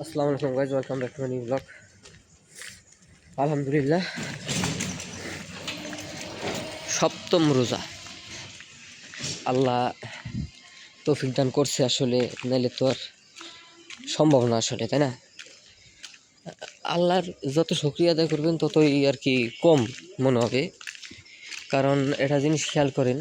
আসসালামু আলাইকুম guys, welcome back to new blog. আলহামদুলিল্লাহ, সপ্তম রোজা আল্লাহ তৌফিক দান করছে। আসলে নাইলে তো আর সম্ভব না আসলে, তাই না? আল্লাহর যত শুকরিয়া আদায় করবেন ততই আর কি কম মনে হবে। কারণ এটা জিনিস খেয়াল করেন,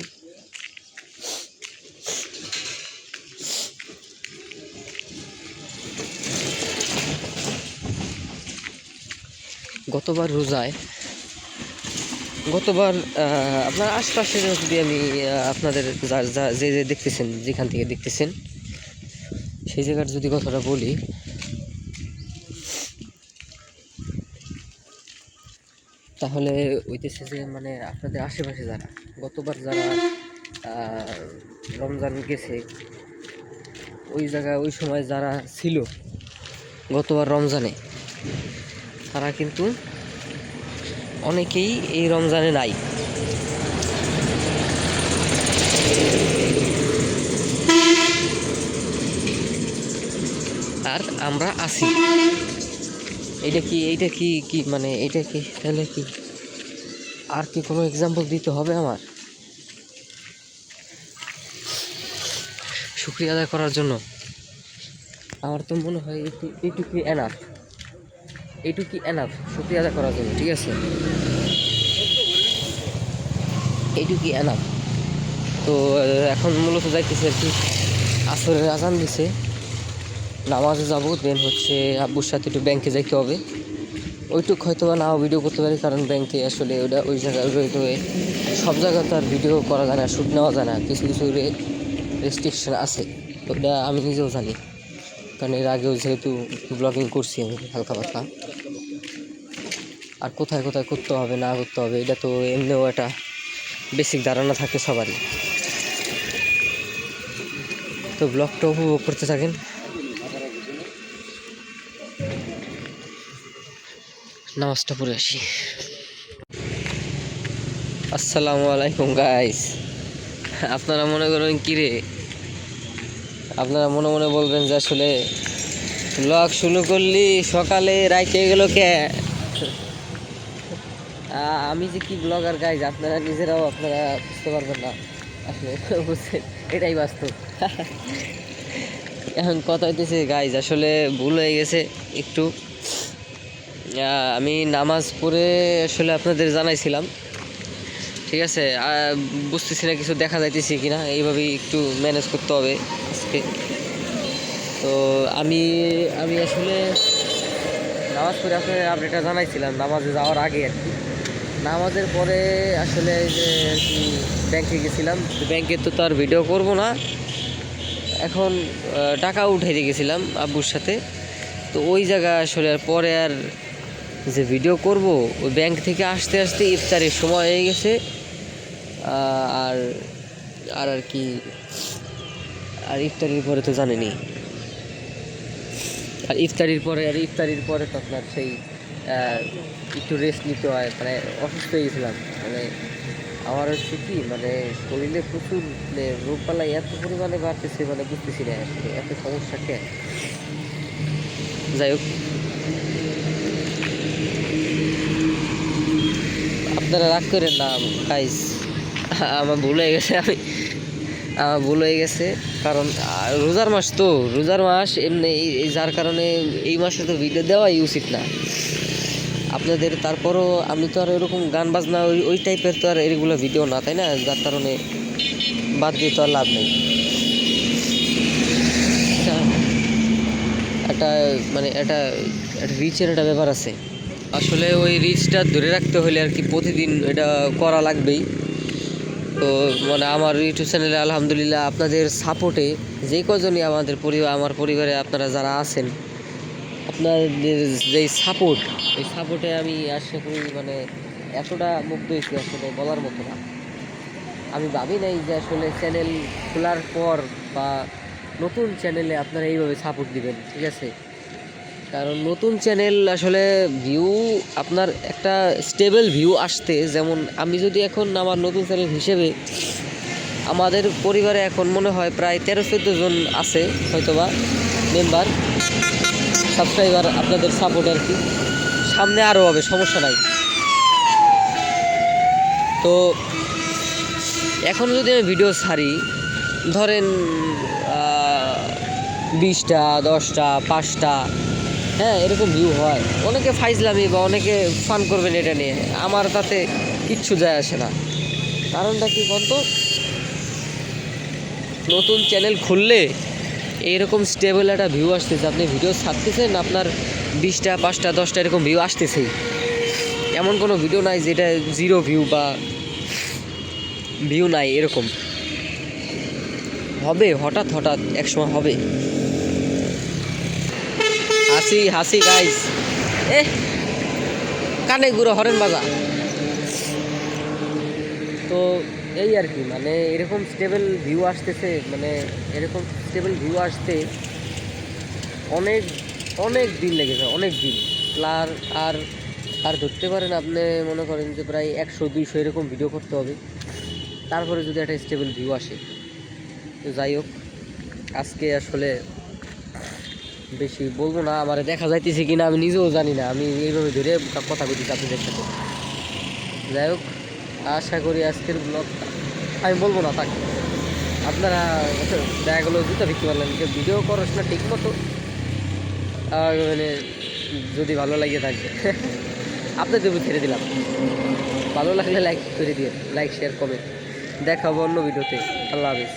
গতবার আপনার আশপাশে যদি আমি আপনাদের যে দেখতেছেন, যেখান থেকে দেখতেছেন সেই জায়গার যদি কথাটা বলি, তাহলে হইতেছে যে মানে আপনাদের আশেপাশে গতবার যারা রমজান গেছে, ওই সময় যারা ছিল গতবার রমজানে, তারা কিন্তু অনেকেই এই রমজানে নাই। আর আমরা আছি। এইটা কি মানে এইটা কি তাহলে কি আর কি কোনো এক্সাম্পল দিতে হবে? আমার শুকরিয়া আদায় করার জন্য আমার তো মনে হয় এইটুকুই এনাফ শুকরিয়া আদায় করার জন্য। ঠিক আছে, এইটুকুই এনাফ। তো এখন মূলত যাইতেছে আর কি, আসরের আজান দিছে, নামাজে যাবো, দেন হচ্ছে আব্বুর সাথে একটু ব্যাংকে যাইতে হবে। ওইটুক হয়তো বা নাও ভিডিও করতে পারি, কারণ ব্যাংকে আসলে ওই জায়গায় সব জায়গায় তো আর ভিডিও করা যায় না, শ্যুট নেওয়া যায় না, কিছু রেস্ট্রিকশন আছে। ওটা আমি নিজেও জানি, কারণ এর আগেও যেহেতু ব্লগিং করছি আমি হালকা পাতলা। আর কোথায় কোথায় করতে হবে না করতে হবে এটা তো এমনিও একটা বেসিক ধারণা থাকে সবারই। তো ব্লগটা উপভোগ করতে থাকেন। নামাজটা পড়ে আসি। আসসালামু আলাইকুম গাইস। আপনারা মনে করেন কিরে, আপনারা মনে মনে বলবেন যে আসলে ব্লগ শুরু করলি সকালে, রাইতে গেল কে? আমি যে কি ব্লগার গাইজ, আপনারা নিজেরাও আপনারা বুঝতে পারবেন না আসলে, বুঝছেন? এটাই বাস্তব। এখন কথা হইতেছে গাইজ, আসলে ভুল হয়ে গেছে একটু। আমি নামাজ পড়ে আসলে আপনাদের জানাইছিলাম, ঠিক আছে? বুঝতেছি না কিছু দেখা যাইতেছি কিনা, এইভাবেই একটু ম্যানেজ করতে হবে আজকে। তো আমি আসলে নামাজ পড়ে আপনাদের আপডেটটা জানাইছিলাম নামাজে যাওয়ার আগে আর কি। নামাজের পরে আসলে যে আর কি ব্যাংকে গেছিলাম, ব্যাংকে তো আর ভিডিও করব না, এখন টাকা উঠাইতে গেছিলাম আব্বুর সাথে। তো ওই জায়গা আসলে আর পরে আর যে ভিডিও করব, ওই ব্যাংক থেকে আসতে আসতে ইফতারের সময় হয়ে গেছে। আর আর আর কি আর ইফতারির পরে তো জানেনি, আর ইফতারির পরে তো আপনার সেই একটু রেস্ট নিতে হয়, মানে অসুস্থ হয়ে গেছিলাম। মানে আমার হচ্ছে কি, মানে শরীরে প্রচুর রোগবালাই এত পরিমাণে বাড়তেছে, মানে বুঝতেছি না আসলে এত সমস্যা কে। যাই হোক, আপনারা রাগ করেন না গাইস, আমার ভুল হয়ে গেছে। কারণ রোজার মাস এমনি, যার কারণে এই মাসে তো ভিডিও দেওয়াই উচিত না আপনাদের। তারপরও আমি তো আর এরকম গান বাজনা ওই টাইপের তো আর এগুলো ভিডিও না, তাই না? যার কারণে বাদ দিয়ে তো আর লাভ নেই। একটা রিচের একটা ব্যাপার আছে আসলে, ওই রিচটা ধরে রাখতে হলে আর কি প্রতিদিন এটা করা লাগবেই। তো মানে আমার ইউটিউব চ্যানেলে আলহামদুলিল্লাহ আপনাদের সাপোর্টে, যে কজনই আমার পরিবারে আপনারা যারা আছেন, আপনাদের যেই সাপোর্ট, ওই সাপোর্টে আমি আশা করি মানে এতটা মুগ্ধ হয়েছি আসলে বলার মতো না। আমি ভাবি নাই যে আসলে চ্যানেল খোলার পর বা নতুন চ্যানেলে আপনারা এইভাবে সাপোর্ট দিবেন, ঠিক আছে? কারণ নতুন চ্যানেল আসলে ভিউ, আপনার একটা স্টেবল ভিউ আসতে, যেমন আমি যদি এখন আমার নতুন চ্যানেল হিসেবে, আমাদের পরিবারে এখন মনে হয় প্রায় 13-14 জন আছে হয়তোবা মেম্বার, সাবস্ক্রাইবার, আপনাদের সাপোর্ট আর কি। সামনে আরও হবে, সমস্যা নাই। তো এখন যদি আমি ভিডিও ছাড়ি, ধরেন 20টা 10টা 5টা, হ্যাঁ এরকম ভিউ হয়, অনেকে ফাইজলামি বা অনেকে ফান করবেন এটা নিয়ে, আমার তাতে কিচ্ছু যায় আসে না। কারণটা কি বলতো, নতুন চ্যানেল খুললে এইরকম স্টেবল একটা ভিউ আসতেছে, আপনি ভিডিও ছাড়তেছেন, আপনার 20টা 5টা 10টা এরকম ভিউ আসতেছেই। এমন কোনো ভিডিও নাই যেটা জিরো ভিউ বা ভিউ নাই, এরকম হবে হঠাৎ হঠাৎ একসময় হবে। হাসি হাসি গাইস, কানে গুঁড়ো হরেন বাজা। তো এই আর কি, মানে এরকম স্টেবল ভিউ আসতেছে, মানে এরকম স্টেবল ভিউ আসতে অনেক অনেক দিন লেগেছে, অনেক দিন। আর আর আর ধরতে পারেন আপনি, মনে করেন যে প্রায় 100-200 এরকম ভিডিও করতে হবে, তারপরে যদি একটা স্টেবল ভিউ আসে। তো যাই হোক, আজকে আসলে বেশি বলবো না, আমার দেখা যাইতেছে কিনা আমি নিজেও জানি না, আমি এইভাবে ধরে কথা বলতেছি আপনাদের সাথে। যাই হোক, আশা করি আজকের ব্লগ আমি বলবো না, থাক। আপনারা দেখা গেলো জুতা বিক্রি পারলেন, ভিডিও করস না ঠিক মতো, মানে যদি ভালো লাগে থাকে আপনাদের উপর ছেড়ে দিলাম। ভালো লাগলে লাইক করে দিয়ে, লাইক শেয়ার কমেন্ট। দেখা হবে অন্য ভিডিওতে। আল্লাহ হাফিজ।